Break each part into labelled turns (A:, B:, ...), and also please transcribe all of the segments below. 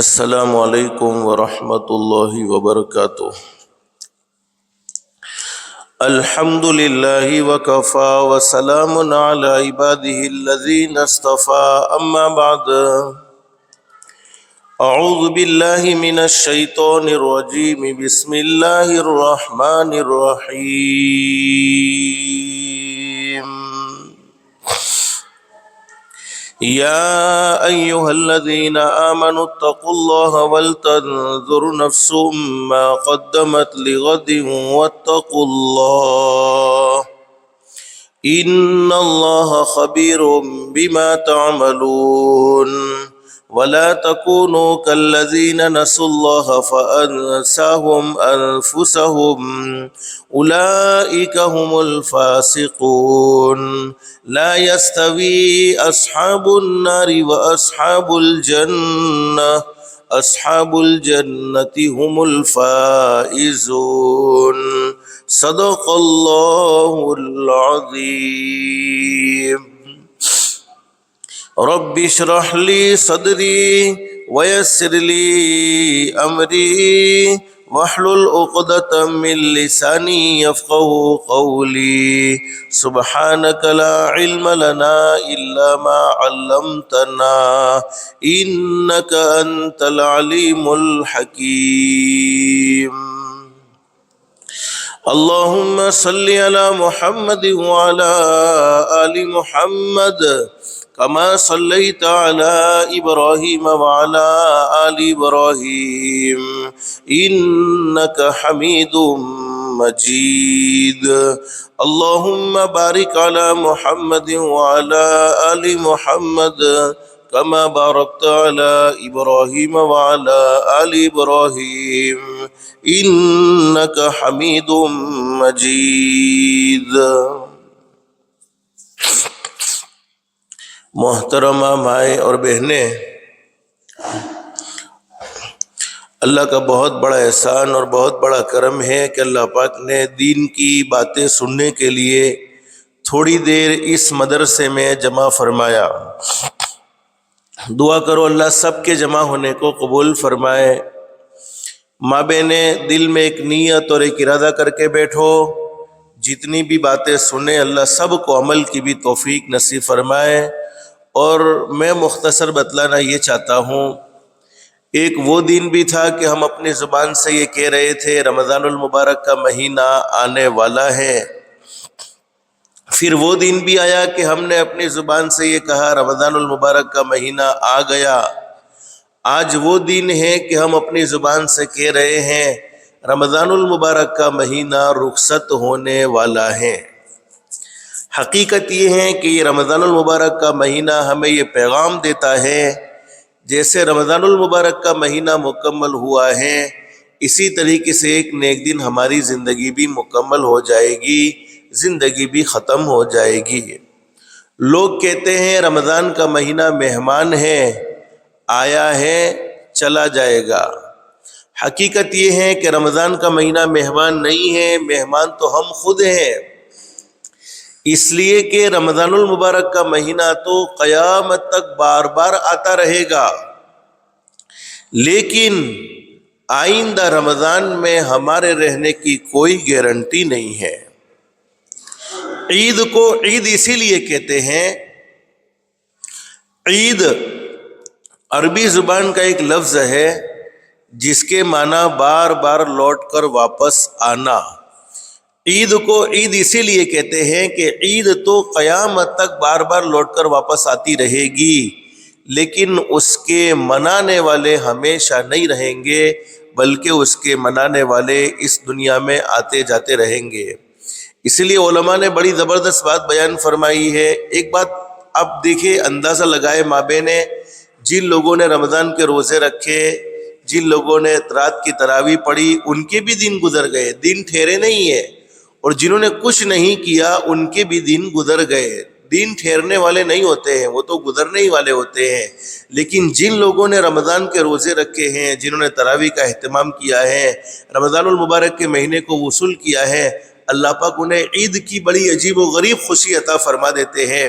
A: السلام علیکم ورحمۃ اللہ وبرکاتہ۔ الحمد للہ وکفی وسلام علی عبادہ الذین اصطفی، اما بعد، اعوذ باللہ من الشیطان الرجیم، بسم اللہ الرحمن الرحیم۔ یا ایہا الذین آمنوا اتقوا اللہ ولتنظر نفس ما قدمت لغد واتقوا اللہ ان اللہ خبیر بما تعملون، ولا تكونوا كالذين نسوا الله فأنساهم أنفسهم أولئك هم الفاسقون، لا يستوي أصحاب النار وأصحاب الجنة، أصحاب الجنة هم الفائزون، صدق الله العظيم۔ رب اشرح لي صدري ويسر لي أمري واحلل عقدة من لساني يفقهوا قولي، سبحانك لا علم لنا إلا ما علمتنا إنك أنت العليم الحكيم۔ اللهم صل على محمد وعلى آل محمد كما صليت على إبراهيم وعلى آل إبراهيم إنك حميد مجيد۔ اللهم بارك على محمد وعلى آل محمد كما باركت على إبراهيم وعلى آل إبراهيم إنك حميد مجيد۔ محترمہ مائیں اور بہنیں، اللہ کا بہت بڑا احسان اور بہت بڑا کرم ہے کہ اللہ پاک نے دین کی باتیں سننے کے لیے تھوڑی دیر اس مدرسے میں جمع فرمایا۔ دعا کرو اللہ سب کے جمع ہونے کو قبول فرمائے۔ مابین دل میں ایک نیت اور ایک ارادہ کر کے بیٹھو، جتنی بھی باتیں سنیں اللہ سب کو عمل کی بھی توفیق نصیب فرمائے۔ اور میں مختصر بتلانا یہ چاہتا ہوں، ایک وہ دن بھی تھا کہ ہم اپنی زبان سے یہ کہہ رہے تھے رمضان المبارک کا مہینہ آنے والا ہے، پھر وہ دن بھی آیا کہ ہم نے اپنی زبان سے یہ کہا رمضان المبارک کا مہینہ آ گیا۔ آج وہ دن ہے کہ ہم اپنی زبان سے کہہ رہے ہیں رمضان المبارک کا مہینہ رخصت ہونے والا ہے۔ حقیقت یہ ہے کہ یہ رمضان المبارک کا مہینہ ہمیں یہ پیغام دیتا ہے جیسے رمضان المبارک کا مہینہ مکمل ہوا ہے، اسی طریقے سے ایک نہ ایک دن ہماری زندگی بھی مکمل ہو جائے گی، زندگی بھی ختم ہو جائے گی۔ لوگ کہتے ہیں رمضان کا مہینہ مہمان ہے، آیا ہے چلا جائے گا۔ حقیقت یہ ہے کہ رمضان کا مہینہ مہمان نہیں ہے، مہمان تو ہم خود ہیں، اس لیے کہ رمضان المبارک کا مہینہ تو قیامت تک بار بار آتا رہے گا، لیکن آئندہ رمضان میں ہمارے رہنے کی کوئی گارنٹی نہیں ہے۔ عید کو عید اسی لیے کہتے ہیں، عید عربی زبان کا ایک لفظ ہے جس کے معنی بار بار لوٹ کر واپس آنا۔ عید کو عید اسی لیے کہتے ہیں کہ عید تو قیامت تک بار بار لوٹ کر واپس آتی رہے گی، لیکن اس کے منانے والے ہمیشہ نہیں رہیں گے، بلکہ اس کے منانے والے اس دنیا میں آتے جاتے رہیں گے۔ اس لیے علماء نے بڑی زبردست بات بیان فرمائی ہے۔ ایک بات آپ دیکھیں، اندازہ لگائے مابین جن لوگوں نے رمضان کے روزے رکھے، جن لوگوں نے رات کی تراویح پڑھی، ان کے بھی دن گزر گئے، دن ٹھہرے نہیں ہیں، اور جنہوں نے کچھ نہیں کیا ان کے بھی دن گزر گئے۔ دن ٹھہرنے والے نہیں ہوتے ہیں، وہ تو گزرنے ہی والے ہوتے ہیں، لیکن جن لوگوں نے رمضان کے روزے رکھے ہیں، جنہوں نے تراویح کا اہتمام کیا ہے، رمضان المبارک کے مہینے کو وصول کیا ہے، اللہ پاک انہیں عید کی بڑی عجیب و غریب خوشی عطا فرما دیتے ہیں۔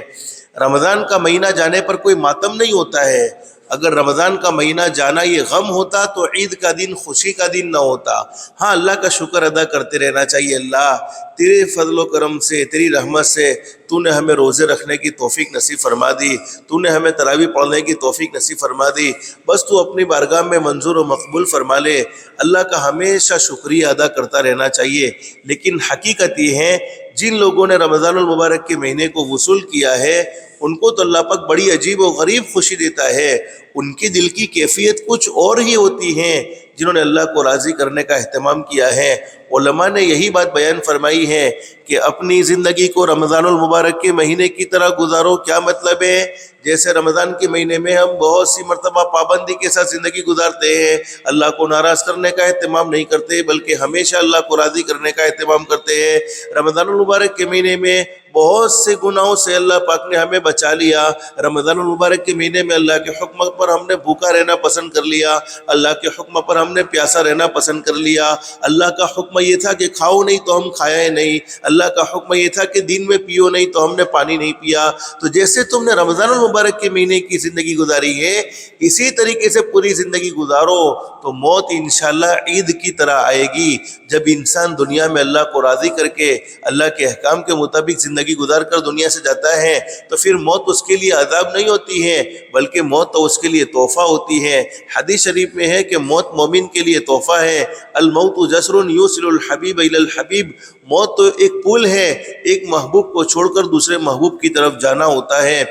A: رمضان کا مہینہ جانے پر کوئی ماتم نہیں ہوتا ہے، اگر رمضان کا مہینہ جانا یہ غم ہوتا تو عید کا دن خوشی کا دن نہ ہوتا۔ ہاں، اللہ کا شکر ادا کرتے رہنا چاہیے۔ اللہ تیرے فضل و کرم سے، تیری رحمت سے تو نے ہمیں روزے رکھنے کی توفیق نصیب فرما دی، تو نے ہمیں تراویح پڑھنے کی توفیق نصیب فرما دی، بس تو اپنی بارگاہ میں منظور و مقبول فرما لے۔ اللہ کا ہمیشہ شکریہ ادا کرتا رہنا چاہیے۔ لیکن حقیقت یہ ہے، جن لوگوں نے رمضان المبارک کے مہینے کو وصول کیا ہے ان کو تو اللہ پاک بڑی عجیب و غریب خوشی دیتا ہے۔ ان کی دل کی کیفیت کچھ اور ہی ہوتی ہے جنہوں نے اللہ کو راضی کرنے کا اہتمام کیا ہے۔ علماء نے یہی بات بیان فرمائی ہے کہ اپنی زندگی کو رمضان المبارک کے مہینے کی طرح گزارو۔ کیا مطلب ہے؟ جیسے رمضان کے مہینے میں ہم بہت سی مرتبہ پابندی کے ساتھ زندگی گزارتے ہیں، اللہ کو ناراض کرنے کا اہتمام نہیں کرتے بلکہ ہمیشہ اللہ کو راضی کرنے کا اہتمام کرتے ہیں۔ رمضان المبارک کے مہینے میں بہت سے گناہوں سے اللہ پاک نے ہمیں بچا لیا۔ رمضان المبارک کے مہینے میں اللہ کے حکم پر ہم نے بھوکا رہنا پسند کر لیا، اللہ کے حکم پر ہم نے پیاسا رہنا پسند کر لیا۔ اللہ کا حکم یہ تھا کہ کھاؤ نہیں تو ہم کھائے نہیں، اللہ کا حکم یہ تھا کہ دن میں پیو نہیں تو ہم نے پانی نہیں پیا۔ تو جیسے تم نے رمضان المبارک کے مہینے کی زندگی گزاری ہے، اسی طریقے سے پوری زندگی گزارو تو موت انشاءاللہ عید کی طرح آئے گی۔ جب انسان دنیا میں اللہ کو راضی کر کے اللہ کے احکام کے مطابق زندگی گزار کر دنیا سے جاتا ہے تو پھر موت اس کے لیے عذاب نہیں ہوتی ہے بلکہ موت تو اس کے لیے تحفہ ہوتی ہے۔ حدیث شریف میں ہے کہ موت مومن کے لیے تحفہ ہے۔ الموت جسر یوصل الحبیب الی الحبیب، موت تو ایک پل ہے، ایک محبوب کو چھوڑ کر دوسرے محبوب کی طرف جانا ہوتا ہے۔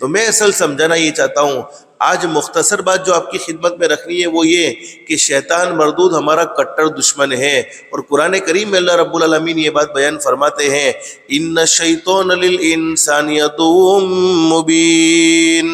A: تو میں اصل سمجھانا یہ چاہتا ہوں، آج مختصر بات جو آپ کی خدمت میں رکھنی ہے وہ یہ کہ شیطان مردود ہمارا کٹر دشمن ہے، اور قرآن کریم میں اللہ رب العالمین یہ بات بیان فرماتے ہیں، ان الشیطان للانسان عدو مبین۔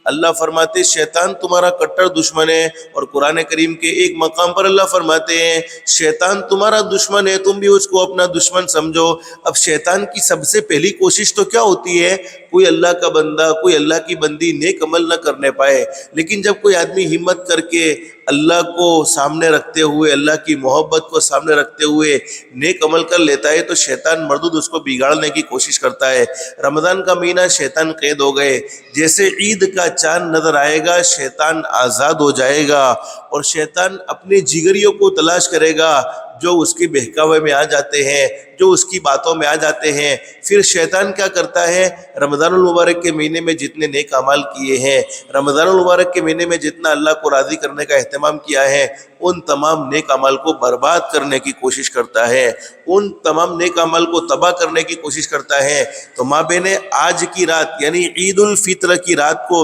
A: اللہ فرماتے شیطان تمہارا کٹر دشمن ہے، اور قرآن کریم کے ایک مقام پر اللہ فرماتے ہیں شیطان تمہارا دشمن ہے، تم بھی اس کو اپنا دشمن سمجھو۔ اب شیطان کی سب سے پہلی کوشش تو کیا ہوتی ہے؟ کوئی اللہ کا بندہ، کوئی اللہ کی بندی نیک عمل نہ کرنے پائے، لیکن جب کوئی آدمی ہمت کر کے اللہ کو سامنے رکھتے ہوئے، اللہ کی محبت کو سامنے رکھتے ہوئے نیک عمل کر لیتا ہے تو شیطان مردود اس کو بگاڑنے کی کوشش کرتا ہے۔ رمضان کا مہینہ شیطان قید ہو گئے، جیسے عید کا چاند نظر آئے گا شیطان آزاد ہو جائے گا، اور شیطان اپنے جگریوں کو تلاش کرے گا جو اس کے بہکاوے میں آ جاتے ہیں، جو اس کی باتوں میں آ جاتے ہیں۔ پھر شیطان کیا کرتا ہے؟ رمضان المبارک کے مہینے میں جتنے نیک اعمال کیے ہیں، رمضان المبارک کے مہینے میں جتنا اللہ کو راضی کرنے کا اہتمام کیا ہے، ان تمام نیک اعمال کو برباد کرنے کی کوشش کرتا ہے، ان تمام نیک اعمال کو تباہ کرنے کی کوشش کرتا ہے۔ تو ماں بہنیں، آج کی رات یعنی عید الفطر کی رات کو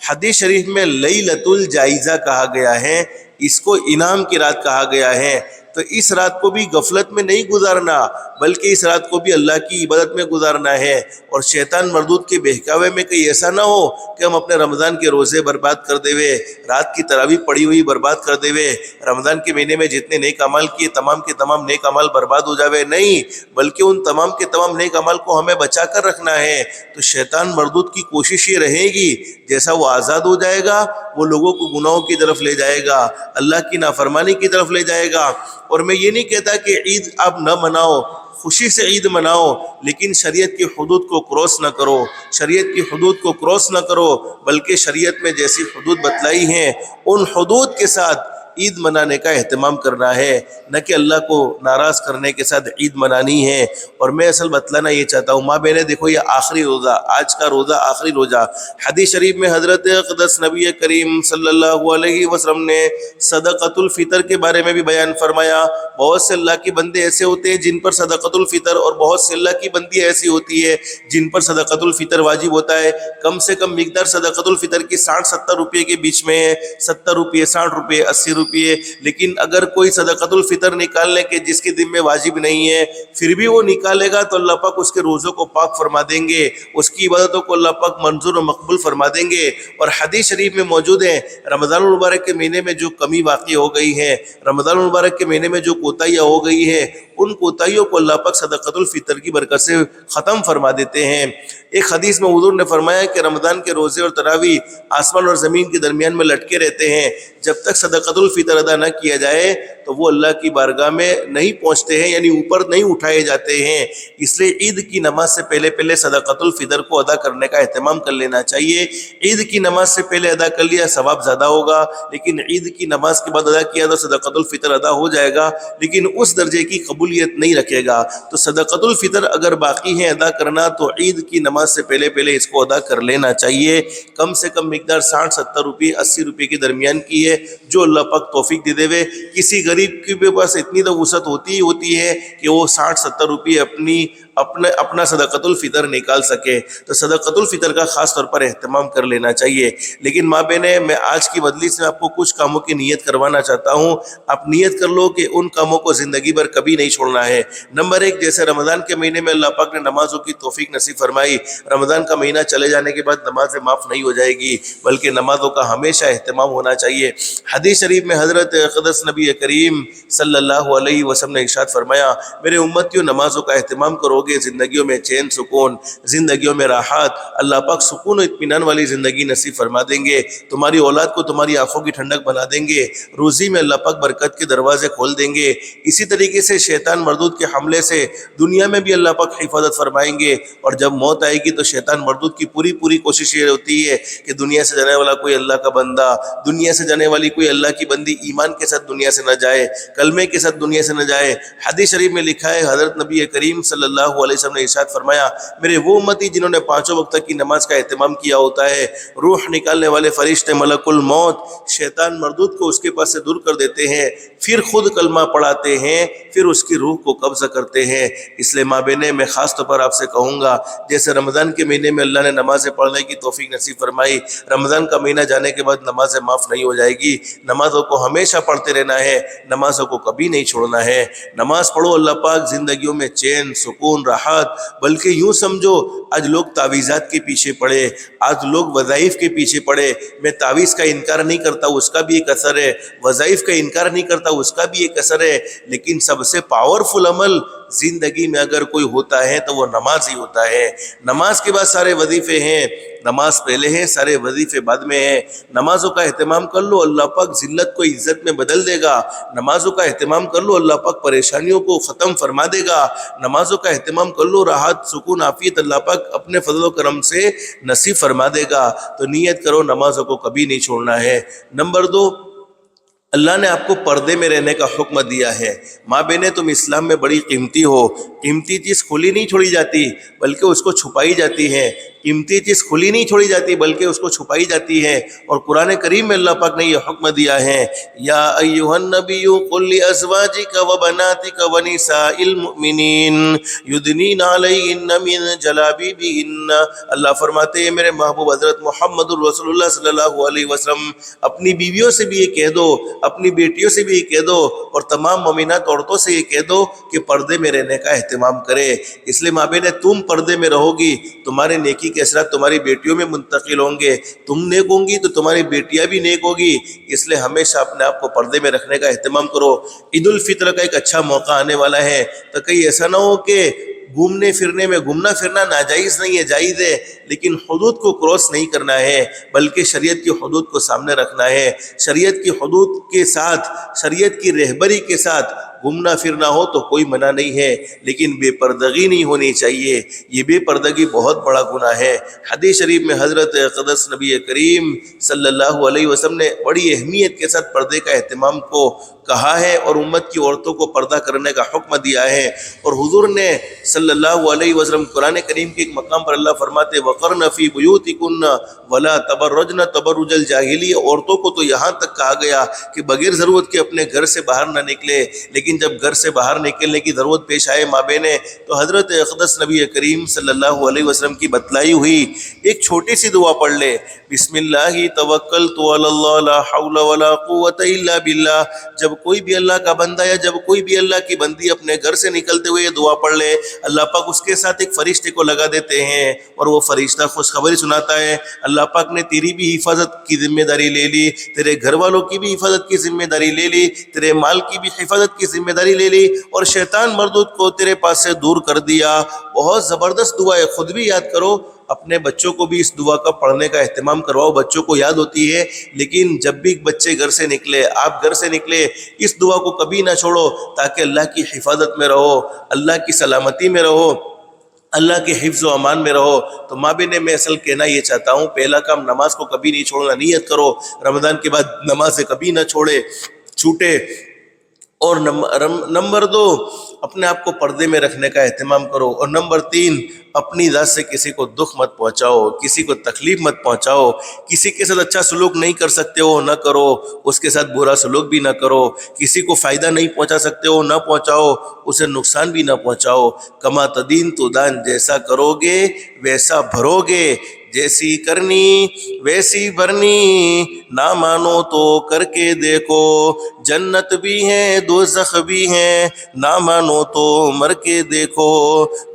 A: حدیث شریف میں لیلۃ الجائزہ کہا گیا ہے، اس کو انعام کی رات کہا گیا ہے۔ تو اس رات کو بھی غفلت میں نہیں گزارنا بلکہ اس رات کو بھی اللہ کی عبادت میں گزارنا ہے، اور شیطان مردود کے بہکاوے میں کہیں ایسا نہ ہو کہ ہم اپنے رمضان کے روزے برباد کر دے وے، رات کی تراویح پڑی ہوئی برباد کر دے وے، رمضان کے مہینے میں جتنے نیک اعمال کیے تمام کے تمام نیک اعمال برباد ہو جاوے، نہیں، بلکہ ان تمام کے تمام نیک اعمال کو ہمیں بچا کر رکھنا ہے۔ تو شیطان مردود کی کوشش یہ رہے گی جیسا وہ آزاد ہو جائے گا وہ لوگوں کو گناہوں کی طرف لے جائے گا، اللہ کی نافرمانی کی طرف لے جائے گا۔ اور میں یہ نہیں کہتا کہ عید آپ نہ مناؤ، خوشی سے عید مناؤ، لیکن شریعت کی حدود کو کراس نہ کرو، شریعت کی حدود کو کراس نہ کرو، بلکہ شریعت میں جیسی حدود بتلائی ہیں ان حدود کے ساتھ عید منانے کا اہتمام کرنا ہے، نہ کہ اللہ کو ناراض کرنے کے ساتھ عید منانی ہے۔ اور میں اصل بتلانا یہ چاہتا ہوں، ماں بہنیں دیکھو، یہ آخری روزہ، آج کا روزہ آخری روزہ، حدیث شریف میں حضرت اقدس نبی کریم صلی اللہ علیہ وسلم نے صدقۃ الفطر کے بارے میں بھی بیان فرمایا۔ بہت سے اللہ کی بندے ایسے ہوتے ہیں جن پر صدقۃ الفطر، اور بہت سے اللہ کی بندی ایسی ہوتی ہے جن پر صدقۃ الفطر واجب ہوتا ہے۔ کم سے کم مقدار صدقۃ الفطر کی 60-70 روپے کے بیچ میں ہے، 70 روپے، 60 روپے، 80 روپے، لیکن اگر کوئی صدقۃ الفطر نکالنے کے جس کے ذمہ واجب نہیں ہے پھر بھی وہ نکالے گا تو اللہ پاک اس کے روزوں کو پاک فرما دیں گے، اس کی عبادتوں کو اللہ پاک منظور و مقبول فرما دیں گے۔ اور حدیث شریف میں موجود ہے، رمضان المبارک کے مہینے میں جو کمی واقع ہو گئی ہے، رمضان المبارک کے مہینے میں جو کوتاہیاں ہو گئی ہے، ان کوتاہیوں کو اللہ پاک صدقۃ الفطر کی برکت سے ختم فرما دیتے ہیں۔ ایک حدیث میں حضور نے فرمایا کہ رمضان کے روزے اور تراویح آسمان اور زمین کے درمیان میں لٹکے رہتے ہیں، جب تک صدقۃ الفطر ادا نہ کیا جائے تو وہ اللہ کی بارگاہ میں نہیں پہنچتے ہیں، یعنی اوپر نہیں اٹھائے جاتے ہیں۔ اس لیے عید کی نماز سے پہلے صدقۃ الفطر کو ادا کرنے کا اہتمام کر لینا چاہیے۔ عید کی نماز سے پہلے ادا کر لیا ثواب زیادہ ہوگا، لیکن عید کی نماز کے بعد ادا کیا تو صدقۃ الفطر ادا ہو جائے گا، لیکن اس درجے کی قبولیت نہیں رکھے گا۔ تو صدقۃ الفطر اگر باقی ہے ادا کرنا تو عید کی نماز سے پہلے اس کو ادا کر لینا چاہیے۔ کم سے کم مقدار 60-70 روپے 80 روپے کے درمیان کی ہے، جو اللہ پاک توفیق دے دے۔ کسی غریب کے پاس اتنی تو وسعت ہوتی ہے کہ وہ 60-70 روپے اپنا صدقۃ الفطر نکال سکے، تو صدقۃ الفطر کا خاص طور پر اہتمام کر لینا چاہیے۔ لیکن ماں بہنیں، میں آج کی مجلس میں آپ کو کچھ کاموں کی نیت کروانا چاہتا ہوں۔ آپ نیت کر لو کہ ان کاموں کو زندگی بھر کبھی نہیں چھوڑنا ہے۔ نمبر 1، جیسے رمضان کے مہینے میں اللہ پاک نے نمازوں کی توفیق نصیب فرمائی، رمضان کا مہینہ چلے جانے کے بعد نمازیں معاف نہیں ہو جائے گی، بلکہ نمازوں کا ہمیشہ اہتمام ہونا چاہیے۔ حدیث شریف میں حضرت اقدس نبی کریم صلی اللہ علیہ وسلم نے ارشاد فرمایا، میرے امتیوں نمازوں کا اہتمام کرو گے، زندگیوں میں چین سکون، زندگیوں میں راحت، اللہ پاک سکون و اطمینان والی زندگی نصیب فرما دیں گے، تمہاری اولاد کو تمہاری آنکھوں کی ٹھنڈک بنا دیں گے، روزی میں اللہ پاک برکت کے دروازے کھول دیں گے۔ اسی طریقے سے شیطان مردود کے حملے سے دنیا میں بھی اللہ پاک حفاظت فرمائیں گے، اور جب موت آئے گی تو شیطان مردود کی پوری کوشش یہ ہوتی ہے کہ دنیا سے جانے والا کوئی اللہ کا بندہ، دنیا سے جانے والی کوئی اللہ کی بندی ایمان کے ساتھ دنیا سے نہ جائے، کلمے کے ساتھ دنیا سے نہ جائے۔ حدیث شریف میں لکھا ہے، حضرت نبی کریم صلی اللہ علیہ وسلم نے ارشاد فرمایا، میرے وہ امتی جنہوں نے 5 وقت کی نماز کا اہتمام کیا ہوتا ہے، روح نکالنے والے فرشتے ملک الموت شیطان مردود کو اس کے پاس سے دور کر دیتے ہیں، پھر خود کلمہ پڑھاتے ہیں، پھر اس کی روح کو قبضہ کرتے ہیں۔ اس لیے ماں بہنیں، میں خاص طور پر آپ سے کہوں گا، جیسے رمضان کے مہینے میں اللہ نے نمازیں پڑھنے کی توفیق نصیب فرمائی، رمضان کا مہینہ جانے کے بعد نمازیں معاف نہیں ہو جائے گی۔ نمازوں کو ہمیشہ پڑھتے رہنا ہے، نمازوں کو کبھی نہیں چھوڑنا ہے۔ نماز پڑھو، اللہ پاک زندگیوں میں چین سکون راحت، بلکہ یوں سمجھو آج لوگ تعویذات کے پیچھے پڑے، آج لوگ وظائف کے پیچھے پڑے۔ میں تعویذ کا انکار نہیں کرتا، اس کا بھی ایک اثر ہے، وظائف کا انکار نہیں کرتا، اس کا بھی ایک اثر ہے، لیکن سب سے پاورفل عمل زندگی میں اگر کوئی ہوتا ہے تو وہ نماز ہی ہوتا ہے۔ نماز کے بعد سارے وظیفے ہیں، نماز پہلے ہے، سارے وظیفے بعد میں ہیں۔ نمازوں کا اہتمام کر لو، اللہ پاک ذلت کو عزت میں بدل دے گا۔ نمازوں کا اہتمام کر لو، اللہ پاک پریشانیوں کو ختم فرما دے گا۔ نمازوں کا اہتمام کر لو، راحت سکون عافیت اللہ پاک اپنے فضل و کرم سے نصیب فرما دے گا۔ تو نیت کرو، نمازوں کو کبھی نہیں چھوڑنا ہے۔ نمبر 2، اللہ نے آپ کو پردے میں رہنے کا حکم دیا ہے۔ ماں بہنیں، تم اسلام میں بڑی قیمتی ہو۔ قیمتی چیز کھلی نہیں چھوڑی جاتی، بلکہ اس کو چھپائی جاتی ہے۔ قیمتی چیز کھلی نہیں چھوڑی جاتی، بلکہ اس کو چھپائی جاتی ہے۔ اور قرآن کریم میں اللہ پاک نے یہ حکم دیا ہے، یا ایھا النبی قل لازواجک وبناتک ونساء المؤمنین یدنین علیہن من جلابیبہن۔ اللہ فرماتے ہیں، میرے محبوب حضرت محمد الرسول اللہ صلی اللہ علیہ وسلم، اپنی بیویوں سے بھی یہ کہہ دو، اپنی بیٹیوں سے بھی یہ کہہ دو، اور تمام مومنات عورتوں سے یہ کہہ دو کہ پردے میں رہنے کا اہتمام کرے۔ اس لیے ماں بہنیں، تم پردے میں رہو گی، تمہارے نیکی کے اثرات تمہاری بیٹیوں میں منتقل ہوں گے، تم نیک ہوں گی تو تمہاری بیٹیاں بھی نیک ہوگی۔ اس لیے ہمیشہ اپنے آپ کو پردے میں رکھنے کا اہتمام کرو۔ عید الفطر کا ایک اچھا موقع آنے والا ہے، تو کہیں ایسا نہ ہو کہ گھومنے پھرنے میں، گھومنا پھرنا ناجائز نہیں ہے، جائز ہے، لیکن حدود کو کراس نہیں کرنا ہے، بلکہ شریعت کی حدود کو سامنے رکھنا ہے۔ شریعت کی حدود کے ساتھ، شریعت کی رہبری کے ساتھ گھومنا پھرنا ہو تو کوئی منع نہیں ہے، لیکن بے پردگی نہیں ہونی چاہیے۔ یہ بے پردگی بہت بڑا گناہ ہے۔ حدیث شریف میں حضرت اقدس نبی کریم صلی اللہ علیہ وسلم نے بڑی اہمیت کے ساتھ پردے کا اہتمام کو کہا ہے، اور امت کی عورتوں کو پردہ کرنے کا حکم دیا ہے۔ اور حضور نے صلی اللہ علیہ وسلم قرآن کریم کے ایک مقام پر اللہ فرماتے، وَقَرْنَ فِي بُيُوتِكُنَّ وَلَا تَبَرَّجْنَ تَبَرُّجَ الْجَاهِلِيَّةِ۔ عورتوں کو تو یہاں تک کہا گیا کہ بغیر ضرورت کے اپنے گھر سے باہر نہ نکلے، لیکن جب گھر سے باہر نکلنے کی ضرورت پیش آئے ماں بہنیں، تو حضرت اقدس نبی کریم صلی اللہ علیہ وسلم کی بتلائی ہوئی ایک چھوٹی سی دعا پڑھ لے، بسم اللہ توکلت علی اللہ لا حول ولا قوت الا باللہ۔ جب کوئی بھی اللہ کا بندہ یا جب کوئی بھی اللہ کی بندی اپنے گھر سے نکلتے ہوئے یہ دعا پڑھ لے، اللہ پاک اس کے ساتھ ایک فرشتے کو لگا دیتے ہیں، اور وہ فرشتہ خوشخبری سناتا ہے، اللہ پاک نے تیری بھی حفاظت کی ذمہ داری لے لی، تیرے گھر والوں کی بھی حفاظت کی ذمہ داری لے لی، تیرے مال کی بھی حفاظت کی ذمہ داری لے لی، اور شیطان مردود کو تیرے پاس سے دور کر دیا۔ بہت زبردست دعا ہے، خود بھی یاد کرو، اپنے بچوں کو بھی اس دعا کا پڑھنے کا اہتمام کرواؤ. بچوں کو یاد ہوتی ہے لیکن جب بھی بچے گھر سے نکلے، آپ گھر سے نکلے، اس دعا کو کبھی نہ چھوڑو تاکہ اللہ کی حفاظت میں رہو، اللہ کی سلامتی میں رہو، اللہ کے حفظ و امان میں رہو. تو ماں بہنیں میں اصل کہنا یہ چاہتا ہوں، پہلا کام نماز کو کبھی نہیں چھوڑنا. نیت کرو رمضان کے بعد نماز سے کبھی نہ چھوٹے. اور نمبر 2، اپنے آپ کو پردے میں رکھنے کا اہتمام کرو. اور نمبر 3، اپنی ذات سے کسی کو دکھ مت پہنچاؤ، کسی کو تکلیف مت پہنچاؤ. کسی کے ساتھ اچھا سلوک نہیں کر سکتے ہو نہ کرو، اس کے ساتھ برا سلوک بھی نہ کرو. کسی کو فائدہ نہیں پہنچا سکتے ہو نہ پہنچاؤ، اسے نقصان بھی نہ پہنچاؤ. کما تدین تو دان، جیسا کرو گے ویسا بھرو گے، جیسی کرنی ویسی بھرنی. نہ مانو تو کر کے دیکھو، جنت بھی ہے دوزخ بھی ہے، نہ مانو تو مر کے دیکھو.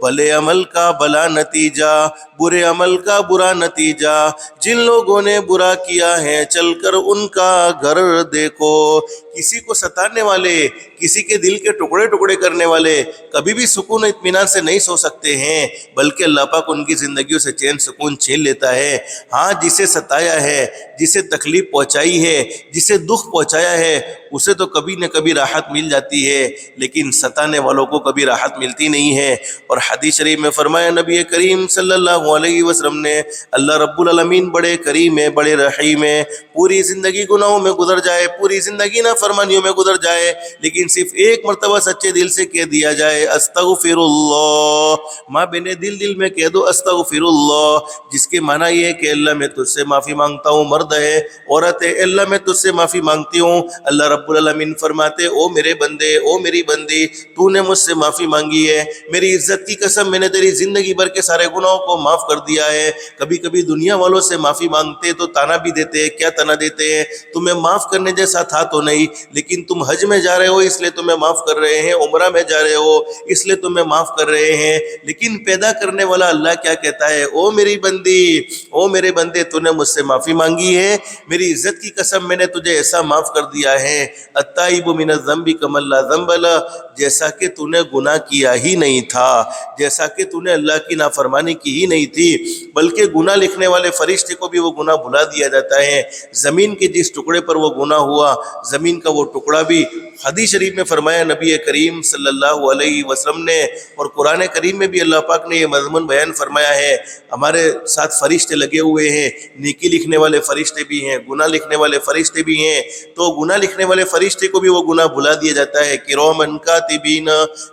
A: بھلے عمل کا بھلا نتیجہ، برے عمل کا برا نتیجہ. جن لوگوں نے برا کیا ہے چل کر ان کا گھر دیکھو. کسی کو ستانے والے، کسی کے دل کے ٹکڑے ٹکڑے کرنے والے کبھی بھی سکون و اطمینان سے نہیں سو سکتے ہیں، بلکہ اللہ پاک ان کی زندگیوں سے چین سکون چھین لیتا ہے. ہاں، جسے ستایا ہے، جسے تکلیف پہنچائی ہے، جسے دکھ پہنچایا ہے، اسے تو کبھی نہ کبھی راحت مل جاتی ہے، لیکن ستانے والوں کو کبھی راحت ملتی نہیں ہے. اور حدیث شریف میں فرمایا نبی کریم صلی اللہ علیہ وسلم نے، اللہ رب العالمین بڑے کریم ہے، بڑے رحیم ہے. پوری زندگی گناہوں میں گزر جائے، پوری زندگی نافرمانیوں میں گزر جائے، لیکن صرف ایک مرتبہ سچے دل سے کہہ دیا جائے استغفر اللہ. ماں بہنیں دل میں کہہ دو استغفر اللہ، جس کے معنی یہ ہے کہ اللہ میں تجھ سے معافی مانگتا ہوں. مرد ہے، عورت ہے، اللہ میں تجھ سے معافی مانگتی ہوں. اللہ رب العالمین فرماتے، او میرے بندے، او میری بندی، تو نے مجھ سے معافی مانگی ہے، میری عزت کی قسم میں نے تیری زندگی بھر کے سارے گناہوں کو معاف کر دیا ہے. کبھی کبھی دنیا والوں سے معافی مانگتے تو تانا بھی دیتے ہیں. کیا تانا دیتے ہیں؟ تمہیں معاف کرنے جیسا تھا تو نہیں، لیکن تم حج میں جا رہے ہو اس لیے تمہیں معاف کر رہے ہیں، عمرہ میں جا رہے ہو اس لیے تمہیں معاف کر رہے ہیں. لیکن پیدا کرنے والا اللہ کیا کہتا ہے؟ او میری بندی، او میرے بندے، تو نے مجھ سے معافی مانگی ہے، میری عزت کی قسم میں نے تجھے ایسا معاف کر دیا ہے. التائب من الذنب کمن لا ذنب له، جیسا کہ تو نے گناہ کیا ہی نہیں تھا، جیسا کہ تو نے اللہ کی نافرمانی کی ہی نہیں تھی، بلکہ گناہ لکھنے والے فرشتے کو بھی وہ گناہ بھلا دیا جاتا ہے. زمین کے جس ٹکڑے پر وہ گناہ ہوا، زمین کا وہ ٹکڑا بھی حدیث شریف میں فرمایا نبی کریم صلی اللہ علیہ وسلم نے، اور قرآن کریم میں بھی اللہ پاک نے یہ مضمون بیان فرمایا ہے. ہمارے ساتھ فرشتے لگے ہوئے ہیں، نیکی لکھنے والے فرشتے بھی ہیں، گناہ لکھنے والے فرشتے بھی ہیں. تو گناہ لکھنے والے فرشتے کو بھی وہ گناہ بھلا دیا جاتا ہے. کراما کاتبین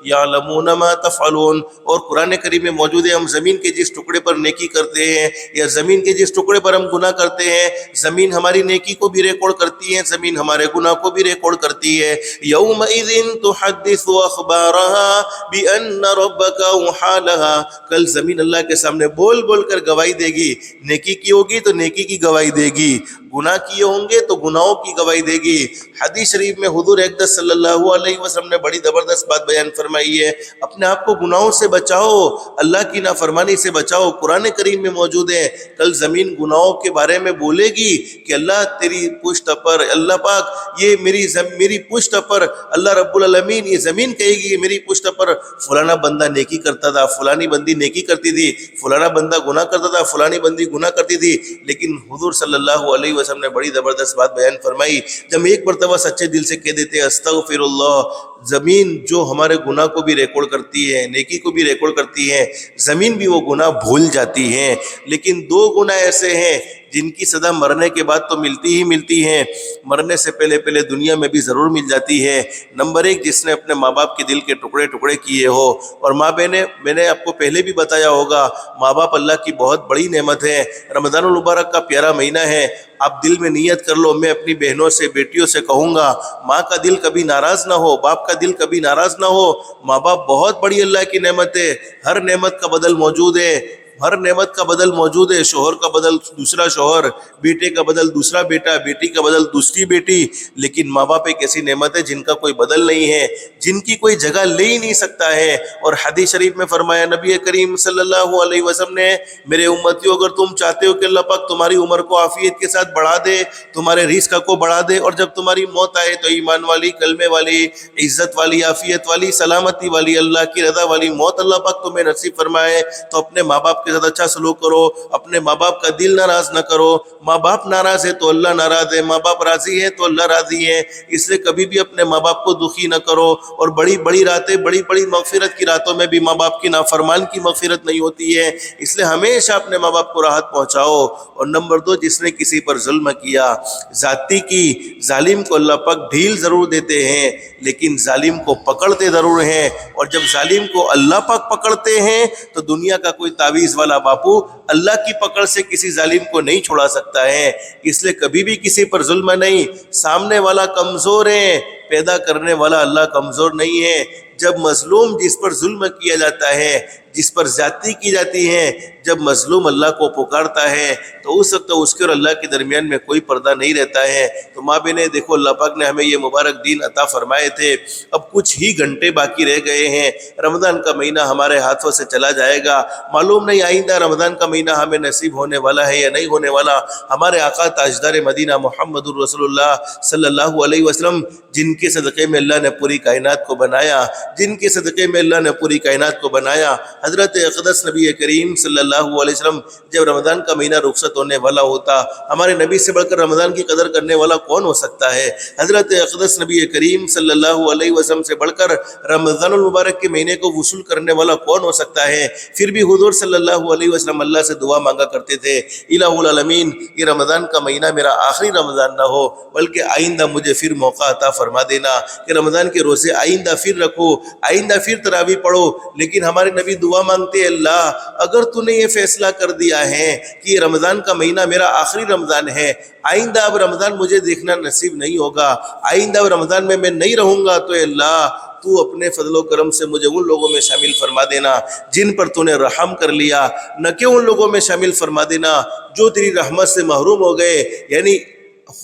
A: یعلمون ما تفعلون. اور قرآن کریم میں موجود ہے، ہم زمین کے جس ٹکڑے پر نیکی کرتے ہیں یا زمین کے جس ٹکڑے پر ہم گناہ کرتے ہیں، زمین ہماری نیکی کو بھی ریکارڈ کرتی ہے، زمین ہمارے گناہ کو بھی ریکارڈ کرتی ہے. یومئذ تحدث اخبارها بان ربک اوحی لها. کل زمین اللہ کے سامنے بول بول کر گواہی دے گی. نیکی کی ہوگی تو نیکی کی گواہی دے گی، گناہ کیے ہوں گے تو گناہوں کی گواہی دے گی. حدیث شریف میں حضور اقدس صلی اللہ علیہ وسلم نے بڑی زبردست بات بیان فرمائی ہے، اپنے آپ کو گناہوں سے بچاؤ، اللہ کی نافرمانی سے بچاؤ. قرآن کریم میں موجود ہے، کل زمین گناہوں کے بارے میں بولے گی کہ اللہ تیری پشت پر، اللہ پاک یہ میری پشت پر، اللہ رب العالمین یہ زمین کہے گی کہ میری پشت پر فلانا بندہ نیکی کرتا تھا، فلانی بندی نیکی کرتی تھی، فلانا بندہ گناہ کرتا تھا، فلانی بندی گناہ کرتی تھی. لیکن حضور صلی اللہ علیہ وسلم نے بڑی زبردست بات بیان فرمائی، جب ایک مرتبہ سچے دل سے کہہ دیتے استغفر اللہ، زمین جو ہمارے گناہ کو بھی ریکارڈ کرتی ہے، نیکی کو بھی ریکارڈ کرتی ہے، زمین بھی وہ گناہ بھول جاتی ہے. لیکن 2 گناہ ایسے ہیں جن کی سزا مرنے کے بعد تو ملتی ہی ملتی ہے، مرنے سے پہلے دنیا میں بھی ضرور مل جاتی ہے. نمبر 1، جس نے اپنے ماں باپ کے دل کے ٹکڑے ٹکڑے کیے ہو. اور ماں بہنیں، میں نے آپ کو پہلے بھی بتایا ہوگا، ماں باپ اللہ کی بہت بڑی نعمت ہے. رمضان المبارک کا پیارا مہینہ ہے، آپ دل میں نیت کر لو، میں اپنی بہنوں سے، بیٹیوں سے کہوں گا، ماں کا دل کبھی ناراض نہ ہو، باپ کا دل کبھی ناراض نہ ہو. ماں باپ بہت بڑی اللہ کی نعمت ہے، ہر نعمت کا بدل موجود ہے، ہر نعمت کا بدل موجود ہے. شوہر کا بدل دوسرا شوہر، بیٹے کا بدل دوسرا بیٹا، بیٹی کا بدل دوسری بیٹی. لیکن ماں باپ ایک ایسی نعمت ہے جن کا کوئی بدل نہیں ہے، جن کی کوئی جگہ لے ہی نہیں سکتا ہے. اور حدیث شریف میں فرمایا نبی کریم صلی اللہ علیہ وسلم نے، میرے امتیوں، اگر تم چاہتے ہو کہ اللہ پاک تمہاری عمر کو عافیت کے ساتھ بڑھا دے، تمہارے رزق کو بڑھا دے، اور جب تمہاری موت آئے تو ایمان والی، کلمے والی، عزت والی، عافیت والی، سلامتی والی، اللہ کی رضا والی موت اللہ پاک تمہیں نصیب فرمائے، تو اپنے ماں باپ کے کے ساتھ اچھا سلوک کرو، اپنے ماں باپ کا دل ناراض نہ کرو، ماں باپ ناراض ہے تو اللہ ناراض ہے، ماں باپ راضی ہے تو اللہ راضی ہے، اس لیے کبھی بھی اپنے ماں باپ کو دکھی نہ کرو۔ اور بڑی بڑی راتیں، بڑی بڑی مغفرت کی راتوں میں بھی ماں باپ کی نافرمان کی مغفرت نہیں ہوتی ہے، اس لیے ہمیشہ اپنے ماں باپ کو راحت پہنچاؤ۔ اور نمبر 2، جس نے کسی پر ظلم کیا، زیادتی کی، ظالم کو اللہ پاک ڈھیل ضرور دیتے ہیں لیکن ظالم کو پکڑتے ضرور ہیں، اور جب ظالم کو اللہ پاک پکڑتے ہیں تو دنیا کا کوئی تعویذ والا باپو اللہ کی پکڑ سے کسی ظالم کو نہیں چھڑا سکتا ہے۔ اس لیے کبھی بھی کسی پر ظلم نہیں، سامنے والا کمزور ہے، پیدا کرنے والا اللہ کمزور نہیں ہے۔ جب مظلوم جس پر ظلم کیا جاتا ہے، جس پر زیادتی کی جاتی ہے، جب مظلوم اللہ کو پکارتا ہے تو اس وقت اس کے اور اللہ کے درمیان میں کوئی پردہ نہیں رہتا ہے۔ تو ماں بہنیں دیکھو، اللہ پاک نے ہمیں یہ مبارک دین عطا فرمائے تھے، اب کچھ ہی گھنٹے باقی رہ گئے ہیں، رمضان کا مہینہ ہمارے ہاتھوں سے چلا جائے گا، معلوم نہیں آئندہ رمضان کا مہینہ ہمیں نصیب ہونے والا ہے یا نہیں ہونے والا۔ ہمارے آقا تاجدار مدینہ محمد الرسول اللہ صلی اللہ علیہ وسلم، جن کے صدقے میں اللہ نے پوری کائنات کو بنایا، جن کے صدقے میں اللہ نے پوری کائنات کو بنایا، حضرت اقدس نبی کریم صلی اللہ علیہ وسلم، جب رمضان کا مہینہ رخصت ہونے والا ہوتا، ہمارے نبی سے بڑھ کر رمضان کی قدر کرنے والا کون ہو سکتا ہے؟ حضرت اقدس نبی کریم صلی اللہ علیہ وسلم سے بڑھ کر رمضان المبارک کے مہینے کو وصول کرنے والا کون ہو سکتا ہے؟ پھر بھی حضور صلی اللہ علیہ وسلم اللہ سے دعا مانگا کرتے تھے، الہ العالمین، یہ رمضان کا مہینہ میرا آخری رمضان نہ ہو، بلکہ آئندہ مجھے پھر موقع عطا فرما دینا کہ رمضان کے روزے آئندہ پھر رکھو، آئندہ پھر تراویح پڑھو۔ لیکن ہمارے نبی دعا مانگتے، اللہ اگر تو نے یہ فیصلہ کر دیا ہے کہ یہ رمضان کا مہینہ میرا آخری رمضان ہے، آئندہ اب رمضان مجھے دیکھنا نصیب نہیں ہوگا، آئندہ اب رمضان میں نہیں رہوں گا، تو اے اللہ تو اپنے فضل و کرم سے مجھے ان لوگوں میں شامل فرما دینا جن پر تو نے رحم کر لیا، نہ کہ ان لوگوں میں شامل فرما دینا جو تیری رحمت سے محروم ہو گئے۔ یعنی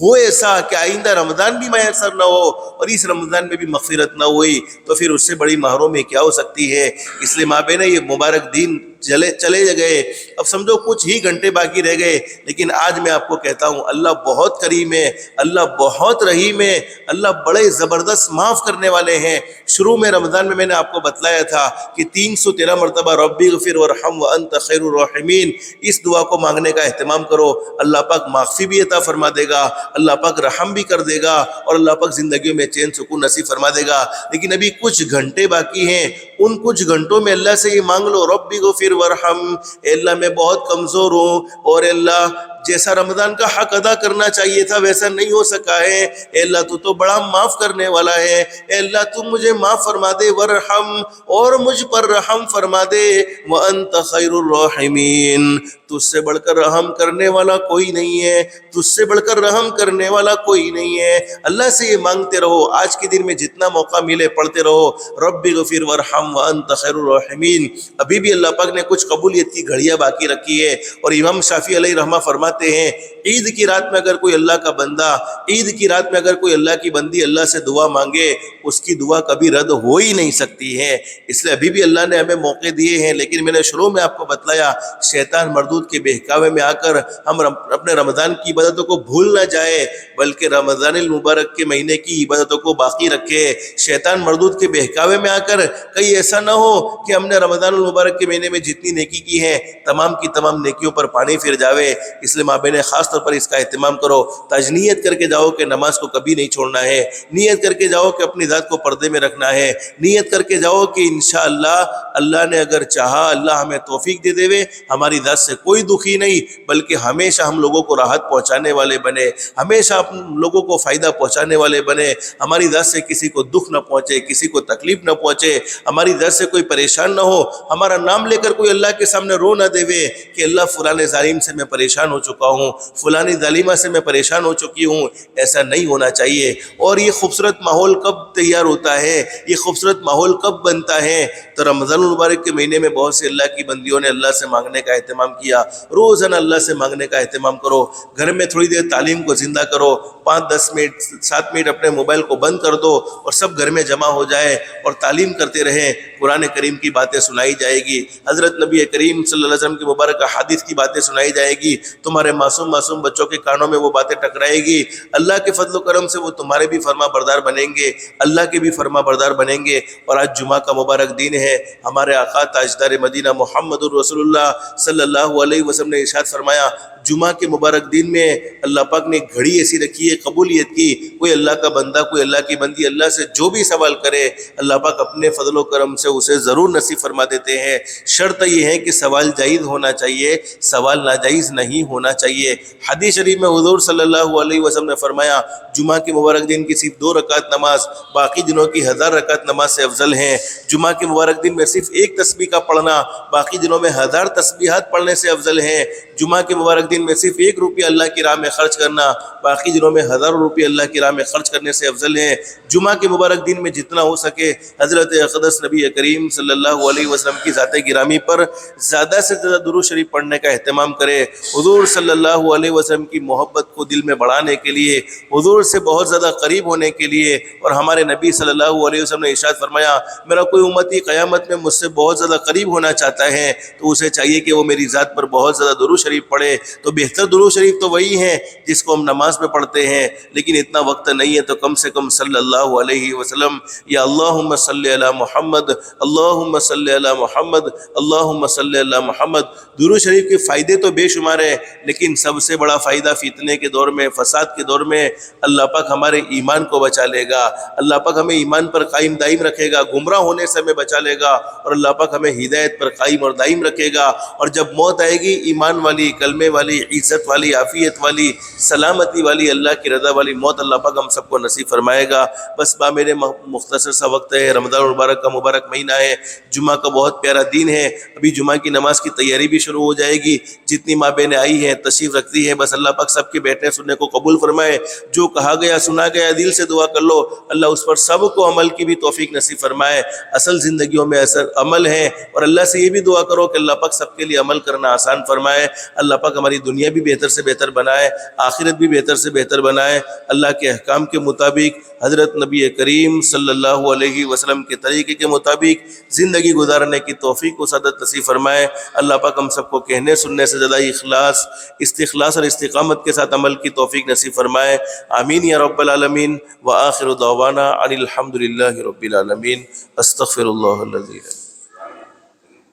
A: ہو ایسا کہ آئندہ رمضان بھی میسر نہ ہو اور اس رمضان میں بھی مغفرت نہ ہوئی، تو پھر اس سے بڑی محرومی کیا ہو سکتی ہے؟ اس لیے ماں بہن، یہ مبارک دین چلے گئے، اب سمجھو کچھ ہی گھنٹے باقی رہ گئے، لیکن آج میں آپ کو کہتا ہوں اللہ بہت کریم ہے، اللہ بہت رحیم ہے، اللہ بڑے زبردست معاف کرنے والے ہیں۔ شروع میں رمضان میں نے آپ کو بتلایا تھا کہ 313 مرتبہ ربی اغفر وارحم وانت خیر الراحمین، اس دعا کو مانگنے کا اہتمام کرو، اللہ پاک معافی بھی عطا فرما دے گا، اللہ پاک رحم بھی کر دے گا، اور اللہ پاک زندگیوں میں چین سکون نصیب فرما دے گا۔ لیکن ابھی کچھ گھنٹے باقی ہیں، ان کچھ گھنٹوں میں اللہ سے یہ مانگ لو، ربی اغفر وارحم، اے اللہ میں بہت کمزور ہوں، اور اے اللہ جیسا رمضان کا حق ادا کرنا چاہیے تھا ویسا نہیں ہو سکا ہے، اے اللہ تو بڑا معاف کرنے والا ہے، اے اللہ تو مجھے معاف فرما دے، ورحم، اور مجھ پر رحم فرما دے، وانت خیر الراحمین، تجھ سے بڑھ کر رحم کرنے والا کوئی نہیں ہے، تجھ سے بڑھ کر رحم کرنے والا کوئی نہیں ہے۔ اللہ سے یہ مانگتے رہو، آج کے دن میں جتنا موقع ملے پڑھتے رہو، رب اغفر وارحم وانت خیر الراحمین۔ ابھی بھی اللہ پاک نے کچھ قبولیت کی گھڑیاں باقی رکھی ہے، اور امام شافعی علیہ رحمہ فرماتے ہیں عید کی رات میں اگر کوئی اللہ کا بندہ، عید کی رات میں اگر کوئی اللہ کی بندی اللہ سے دعا مانگے، اس کی دعا کبھی رد ہو ہی نہیں سکتی ہے۔ اس لیے ابھی بھی اللہ نے ہمیں موقع دیے ہیں، لیکن میں نے شروع میں آپ کو بتلایا شیطان مردود کے بہکاوے میں آ کر ہم اپنے رمضان کی عبادتوں کو بھول نہ جائے، بلکہ رمضان المبارک کے مہینے کی عبادتوں کو باقی رکھے۔ شیطان مردود کے بہکاوے میں آ کر کہیں ایسا نہ ہو کہ ہم نے رمضان المبارک کے مہینے میں جتنی نیکی کی ہے تمام کی تمام نیکیوں پر پانی پھر جاوے۔ اس لیے ماں بہنیں خاص طور پر اس کا اہتمام کرو، نیت کر کے جاؤ کہ نماز کو کبھی نہیں چھوڑنا ہے، نیت کر کے جاؤ کہ اپنی ذات کو پردے میں رکھنا ہے، نیت کر کے جاؤ کہ انشاءاللہ اللہ نے اگر چاہا، اللہ ہمیں توفیق دے دے، ہماری ذات سے کوئی دکھی نہیں، بلکہ ہمیشہ ہم لوگوں کو راحت پہنچانے والے بنے، ہمیشہ ہم لوگوں کو فائدہ پہنچانے والے بنے، ہماری ذات سے کسی کو دکھ نہ پہنچے، کسی کو تکلیف نہ پہنچے، ہماری ذات سے کوئی پریشان نہ ہو، ہمارا نام لے کر کوئی اللہ کے سامنے رو نہ دے کہ اللہ فلانے ظالم سے میں پریشان ہو چکا ہوں، فلانی ظالمہ سے میں پریشان ہو چکی ہوں۔ ایسا نہیں ہونا چاہیے۔ اور یہ خوبصورت ماحول کب تیار ہوتا ہے، یہ خوبصورت ماحول کب بنتا ہے؟ تو رمضان المبارک کے مہینے میں بہت سے اللہ کی بندیوں نے اللہ سے مانگنے کا اہتمام کیا، دیا. روزانہ اللہ سے مانگنے کا اہتمام کرو. گھر میں تھوڑی دیر تعلیم کو زندہ کرو. 5-10 منٹ 7 منٹ اپنے موبائل کو بند کر دو اور سب گھر میں جمع ہو جائے اور تعلیم کرتے رہیں. قرآن کریم کی باتیں سنائی جائے گی, حضرت نبی کریم صلی اللہ علیہ وسلم کی مبارک احادیث کی باتیں سنائی جائے گی. تمہارے معصوم بچوں کے کانوں میں وہ باتیں ٹکرائے گی. اللہ کے فضل و کرم سے وہ تمہارے بھی فرما بردار بنیں گے, اللہ کے بھی فرما بردار بنیں گے. اور آج جمعہ کا مبارک دن ہے. ہمارے آقا تاجدار مدینہ محمد الرسول اللہ صلی اللہ علیہ وسلم نے ارشاد فرمایا, جمعہ کے مبارک دن میں اللہ پاک نے گھڑی ایسی رکھی ہے قبولیت کی. کوئی اللہ کا بندہ, کوئی اللہ کی بندی اللہ سے جو بھی سوال کرے اللہ پاک اپنے فضل و کرم سے اسے ضرور نصیب فرما دیتے ہیں. شرط یہ ہے کہ سوال جائز ہونا چاہیے, سوال ناجائز نہیں ہونا چاہیے. حدیث شریف میں حضور صلی اللہ علیہ وسلم نے فرمایا, جمعہ کے مبارک دن کی صرف 2 رکعت نماز باقی دنوں کی 1000 رکعت نماز سے افضل ہیں. جمعہ کے مبارک دن میں صرف 1 تسبیح کا پڑھنا باقی دنوں میں 1000 تسبیحات پڑھنے سے افضل ہیں. جمعہ کے مبارک دن میں صرف 1 روپیہ اللہ کی راہ میں خرچ کرنا باقی دنوں میں 1000 روپیہ اللہ کی راہ میں خرچ کرنے سے افضل ہیں. جمعہ کے مبارک دن میں جتنا ہو سکے حضرت اقدس نبی کریم صلی اللہ علیہ وسلم کی ذات گرامی پر زیادہ سے زیادہ درود شریف پڑھنے کا اہتمام کرے. حضور صلی اللہ علیہ وسلم کی محبت کو دل میں بڑھانے کے لیے, حضور سے بہت زیادہ قریب ہونے کے لیے. اور ہمارے نبی صلی اللہ علیہ وسلم نے ارشاد فرمایا, میرا کوئی امتی قیامت میں مجھ سے بہت زیادہ قریب ہونا چاہتا ہے تو اسے چاہیے کہ وہ میری ذات پر بہت زیادہ درود شریف پڑھے. تو بہتر درود شریف تو وہی ہے جس کو ہم نماز میں پڑھتے ہیں, لیکن اتنا وقت نہیں ہے تو کم سے کم صلی اللہ علیہ وسلم یا اللہم صلی علی محمد, اللہم صلی علی محمد, اللہم صلی علی محمد. درود شریف کے فائدے تو بے شمار ہیں, لیکن سب سے بڑا فائدہ فتنے کے دور میں, فساد کے دور میں اللہ پاک ہمارے ایمان کو بچا لے گا. اللہ پاک ہمیں ایمان پر قائم دائم رکھے گا, گمراہ ہونے سے ہمیں بچا لے گا, اور اللہ پاک ہمیں ہدایت پر قائم اور دائم رکھے گا. اور جب موت آئے گی ایمان والی, کلمے والی, عزت والی, عافیت والی, سلامتی والی, اللہ کی رضا والی موت اللہ پاک ہم سب کو نصیب فرمائے گا. بس میرے مختصر سا وقت ہے, رمضان المبارک کا مبارک مہینہ ہے, جمعہ کا بہت پیارا دن ہے. ابھی جمعہ کی نماز کی تیاری بھی شروع ہو جائے گی. جتنی ماں بہنیں آئی ہیں تشریف رکھتی ہیں, بس اللہ پاک سب کے بیٹھنے سننے کو قبول فرمائے. جو کہا گیا سنا گیا دل سے دعا کر لو, اللہ اس پر سب کو عمل کی بھی توفیق نصیب فرمائے. اصل زندگیوں میں اثر عمل ہے, اور اللہ سے یہ بھی دعا کرو کہ اللہ پاک سب کے لیے عمل کرنا آسان فرمائے. اللہ پاک ہماری دنیا بھی بہتر سے بہتر بنائے, آخرت بھی بہتر سے بہتر بنائے. اللہ کے احکام کے مطابق, حضرت نبی کریم صلی اللہ علیہ وسلم کے طریقے کے مطابق زندگی گزارنے کی توفیق و سعادت نصیب فرمائے. اللہ پاک ہم سب کو کہنے سننے سے زیادہ اخلاص, استخلاص اور استقامت کے ساتھ عمل کی توفیق نصیب فرمائے. آمین یا رب العالمین. وآخر دعوانا ان الحمد للہ رب العالمین. استغفر اللہ العظیم.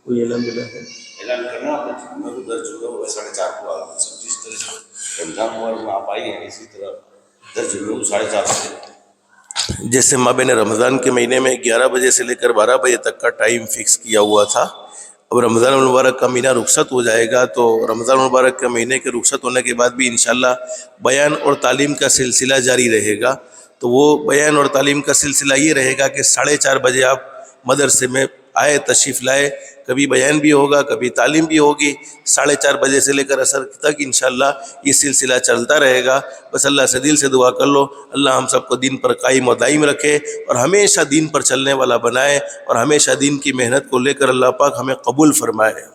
A: کوئی اعلان دینا ہے؟
B: اعلان کرنا میں تو درج ہوگا, وہ 4:30 کو آگا. جس طرح سے رمضان مبارک میں آپ آئی ہیں اسی طرح درج ہوگا 4:30 سے.
A: جیسے مابین رمضان کے مہینے میں 11 بجے سے لے کر 12 بجے تک کا ٹائم فکس کیا ہوا تھا. اب رمضان المبارک کا مہینہ رخصت ہو جائے گا, تو رمضان المبارک کے مہینے کے رخصت ہونے کے بعد بھی انشاءاللہ بیان اور تعلیم کا سلسلہ جاری رہے گا. تو وہ بیان اور تعلیم کا سلسلہ یہ رہے گا کہ 4:30 بجے آپ مدرسے میں آئے, تشریف لائے. کبھی بیان بھی ہوگا, کبھی تعلیم بھی ہوگی. 4:30 بجے سے لے کر عصر تک انشاءاللہ یہ سلسلہ چلتا رہے گا. بس اللہ سے دل سے دعا کر لو, اللہ ہم سب کو دین پر قائم و دائم رکھے اور ہمیشہ دین پر چلنے والا بنائے, اور ہمیشہ دین کی محنت کو لے کر اللہ پاک ہمیں قبول فرمائے.